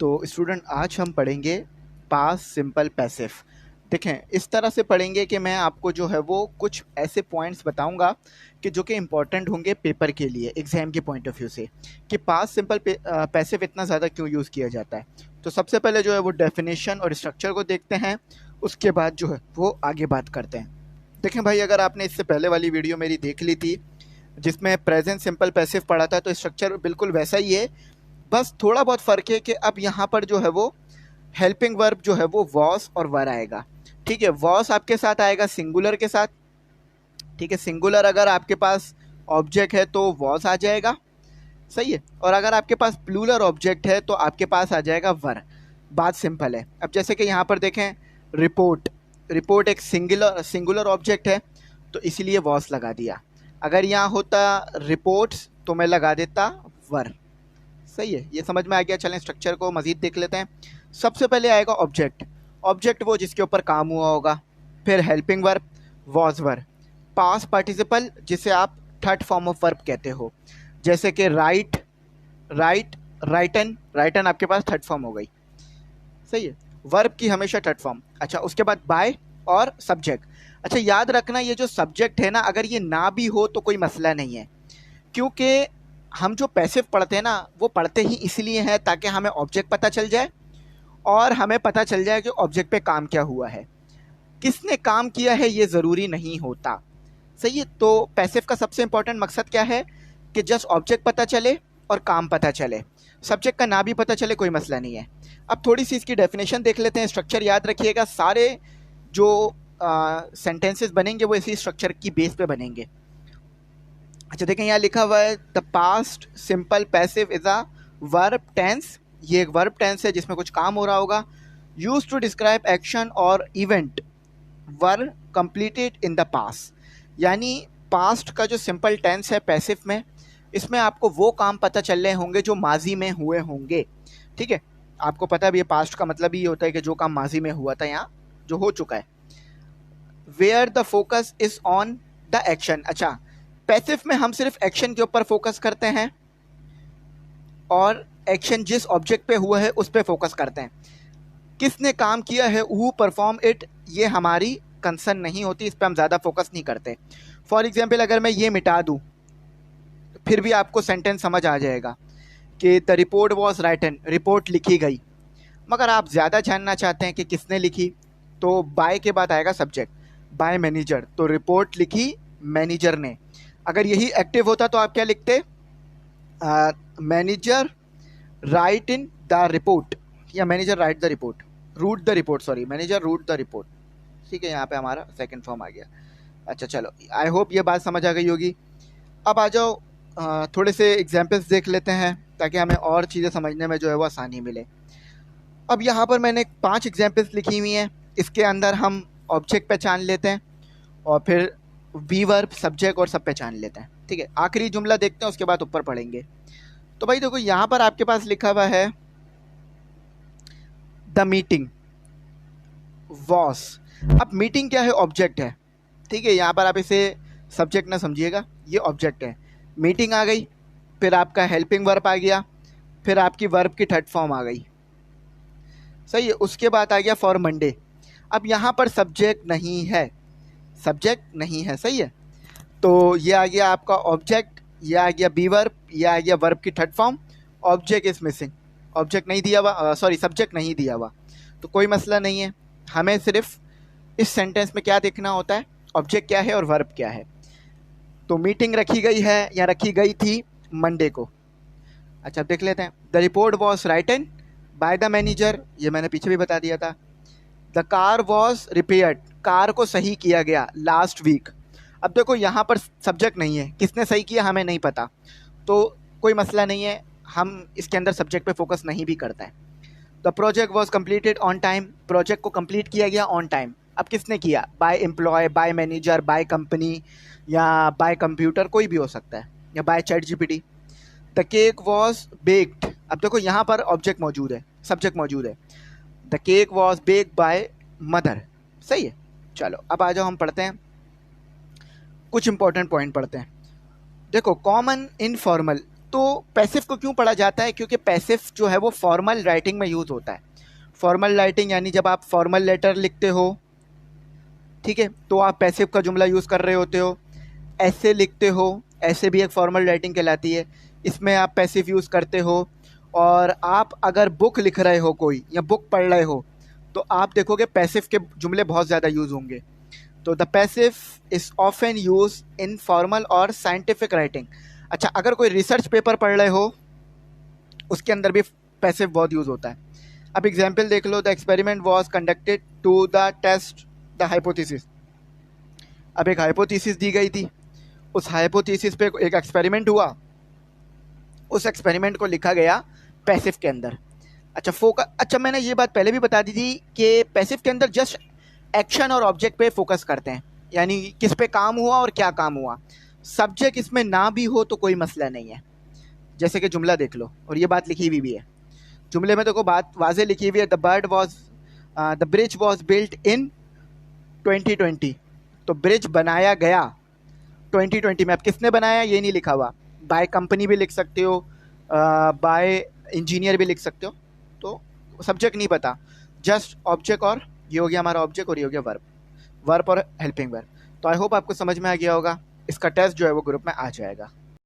तो स्टूडेंट आज हम पढ़ेंगे पास्ट सिंपल पैसिव। देखें, इस तरह से पढ़ेंगे कि मैं आपको जो है वो कुछ ऐसे पॉइंट्स बताऊंगा कि जो कि इम्पोर्टेंट होंगे पेपर के लिए, एग्जाम के पॉइंट ऑफ व्यू से, कि पास्ट सिंपल पैसिव इतना ज़्यादा क्यों यूज़ किया जाता है। तो सबसे पहले जो है वो डेफिनेशन और स्ट्रक्चर को देखते हैं, उसके बाद जो है वो आगे बात करते हैं। देखें भाई, अगर आपने इससे पहले वाली वीडियो मेरी देख ली थी जिसमें प्रेजेंट सिंपल पैसिव पढ़ा था, तो स्ट्रक्चर बिल्कुल वैसा ही है, बस थोड़ा बहुत फ़र्क है कि अब यहाँ पर जो है वो हेल्पिंग वर्ब जो है वो वॉस और वर आएगा। ठीक है, वॉस आपके साथ आएगा सिंगुलर के साथ। ठीक है, सिंगुलर अगर आपके पास ऑब्जेक्ट है तो वॉस आ जाएगा, सही है। और अगर आपके पास प्लूरल ऑब्जेक्ट है तो आपके पास आ जाएगा वर। बात सिंपल है। अब जैसे कि यहाँ पर देखें, रिपोर्ट, रिपोर्ट एक सिंगुलर ऑब्जेक्ट है तो इसीलिए वॉस लगा दिया। अगर यहाँ होता रिपोर्ट्स तो मैं लगा देता वर। सही है, ये समझ में आ गया। चलें स्ट्रक्चर को मजीद देख लेते हैं। सबसे पहले आएगा ऑब्जेक्ट, ऑब्जेक्ट वो जिसके ऊपर काम हुआ होगा। फिर helping verb, was verb, past participle जिसे आप थर्ड फॉर्म ऑफ वर्ब कहते हो, जैसे कि राइट, राइट, राइटन, राइटन आपके पास थर्ड फॉर्म हो गई। सही है, वर्ब की हमेशा थर्ड फॉर्म। अच्छा, उसके बाद बाय और सब्जेक्ट। अच्छा, याद रखना ये जो सब्जेक्ट है ना, अगर ये ना भी हो तो कोई मसला नहीं है, क्योंकि हम जो पैसिव पढ़ते हैं ना वो पढ़ते ही इसलिए हैं ताकि हमें ऑब्जेक्ट पता चल जाए और हमें पता चल जाए कि ऑब्जेक्ट पे काम क्या हुआ है। किसने काम किया है ये ज़रूरी नहीं होता। सही है, तो पैसिव का सबसे इंपॉर्टेंट मकसद क्या है कि जस्ट ऑब्जेक्ट पता चले और काम पता चले। सब्जेक्ट का ना भी पता चले कोई मसला नहीं है। अब थोड़ी सी इसकी डेफिनेशन देख लेते हैं। स्ट्रक्चर याद रखिएगा, सारे जो सेंटेंसेस बनेंगे वो इसी स्ट्रक्चर की बेस पे बनेंगे। अच्छा देखें, यहाँ लिखा हुआ है the past simple passive is a verb tense. ये एक वर्ब टेंस है जिसमें कुछ काम हो रहा होगा। यूज टू डिस्क्राइब एक्शन और event were completed in the past. यानी पास्ट का जो सिंपल टेंस है पैसिव में, इसमें आपको वो काम पता चल रहे होंगे जो माजी में हुए होंगे। ठीक है, आपको पता भी है पास्ट का मतलब ये होता है कि जो काम माजी में हुआ था, यहाँ जो हो चुका है। Where the focus is on the action. अच्छा, पैसिव में हम सिर्फ एक्शन के ऊपर फोकस करते हैं और एक्शन जिस ऑब्जेक्ट पे हुआ है उस पे फोकस करते हैं। किसने काम किया है, हु परफॉर्म इट, ये हमारी कंसर्न नहीं होती, इस पे हम ज़्यादा फोकस नहीं करते। फॉर एग्जाम्पल, अगर मैं ये मिटा दूँ फिर भी आपको सेंटेंस समझ आ जाएगा कि the report was written, report लिखी गई। मगर आप ज़्यादा जानना चाहते हैं कि किसने लिखी, तो बाय के बाद आएगा सब्जेक्ट, बाय मैनेजर, तो रिपोर्ट लिखी मैनेजर ने। अगर यही एक्टिव होता तो आप क्या लिखते, manager write in the report, या manager write the report, wrote the report, sorry manager wrote the report. ठीक है, यहाँ पे हमारा सेकंड फॉर्म आ गया। अच्छा चलो, आई होप ये बात समझ आ गई होगी। अब आ जाओ, थोड़े से एग्जाम्पल्स देख लेते हैं ताकि हमें और चीज़ें समझने में जो है वो आसानी मिले। अब यहाँ पर मैंने 5 एग्जाम्पल्स लिखी हुई हैं, इसके अंदर हम ऑब्जेक्ट पहचान लेते हैं और फिर वी वर्ब, सब्जेक्ट और सब पहचान लेते हैं। ठीक है, आखिरी जुमला देखते हैं, उसके बाद ऊपर पढ़ेंगे। तो भाई देखो, यहाँ पर आपके पास लिखा हुआ है द मीटिंग वॉस। अब मीटिंग क्या है, ऑब्जेक्ट है। ठीक है, यहाँ पर आप इसे सब्जेक्ट ना समझिएगा, ये ऑब्जेक्ट है। मीटिंग आ गई, फिर आपका हेल्पिंग वर्ब आ गया, फिर आपकी वर्ब की थर्ड फॉर्म आ गई। सही है, उसके बाद आ गया फॉर मंडे। अब यहाँ पर सब्जेक्ट नहीं है, सब्जेक्ट नहीं है, सही है। तो ये आ गया आपका ऑब्जेक्ट, ये आ गया बी वर्ब, ये आ गया वर्ब की third form. Object is missing, object नहीं दिया हुआ, सॉरी सब्जेक्ट नहीं दिया हुआ, तो कोई मसला नहीं है। हमें सिर्फ इस सेंटेंस में क्या देखना होता है, ऑब्जेक्ट क्या है और वर्ब क्या है। तो मीटिंग रखी गई है या रखी गई थी मंडे को। अच्छा देख लेते हैं, the report was written by the manager, ये मैंने पीछे भी बता दिया था। The car was repaired, car को सही किया गया लास्ट वीक। अब देखो यहाँ पर सब्जेक्ट नहीं है, किसने सही किया हमें नहीं पता, तो कोई मसला नहीं है, हम इसके अंदर सब्जेक्ट पे फोकस नहीं भी करते हैं। The project was completed on time, project को कंप्लीट किया गया ऑन टाइम। अब किसने किया, by employ, by manager, by company, या बाय कंप्यूटर, कोई भी हो सकता है, या by chat GPT. The cake was baked, अब देखो यहाँ पर ऑब्जेक्ट मौजूद है, सब्जेक्ट मौजूद है। The cake was baked by mother, सही है। चलो अब आ जाओ, हम पढ़ते हैं कुछ इंपॉर्टेंट पॉइंट पढ़ते हैं। देखो, कॉमन इनफॉर्मल, तो पैसिव को क्यों पढ़ा जाता है? क्योंकि पैसिव जो है वो फॉर्मल राइटिंग में यूज़ होता है। फॉर्मल राइटिंग यानी जब आप फॉर्मल लेटर लिखते हो, ठीक है, तो आप पैसिव का जुमला यूज़ कर रहे होते हो। ऐसे लिखते हो, ऐसे भी एक फॉर्मल राइटिंग कहलाती है, इसमें आप पैसिव यूज़ करते हो। और आप अगर बुक लिख रहे हो कोई, या बुक पढ़ रहे हो, तो आप देखोगे पैसिव के जुमले बहुत ज़्यादा यूज़ होंगे। तो the passive is often use in formal और साइंटिफिक राइटिंग। अच्छा, अगर कोई रिसर्च पेपर पढ़ रहे हो, उसके अंदर भी पैसिव बहुत यूज़ होता है। अब एग्जाम्पल देख लो, the experiment was conducted to the test the hypothesis. अब एक हाइपोथेसिस दी गई थी, उस हाइपोथेसिस पे एक एक्सपेरिमेंट हुआ, उस एक्सपेरिमेंट को लिखा गया पैसिव के अंदर। अच्छा, मैंने ये बात पहले भी बता दी थी कि पैसिव के अंदर जस्ट एक्शन और ऑब्जेक्ट पे फोकस करते हैं, यानी किस पे काम हुआ और क्या काम हुआ। सब्जेक्ट इसमें ना भी हो तो कोई मसला नहीं है। जैसे कि जुमला देख लो, और ये बात लिखी हुई भी है जुमले में, देखो बात वाजे लिखी हुई है, the bridge was built in 2020। तो ब्रिज बनाया गया 2020 में। अब किसने बनाया ये नहीं लिखा हुआ, बाय कंपनी भी लिख सकते हो, बाय इंजीनियर भी लिख सकते हो, तो सब्जेक्ट नहीं पता, जस्ट ऑब्जेक्ट, और ये हो गया हमारा ऑब्जेक्ट, और ये हो गया वर्ब और हेल्पिंग वर्ब। तो आई होप आपको समझ में आ गया होगा। इसका टेस्ट जो है वो ग्रुप में आ जाएगा।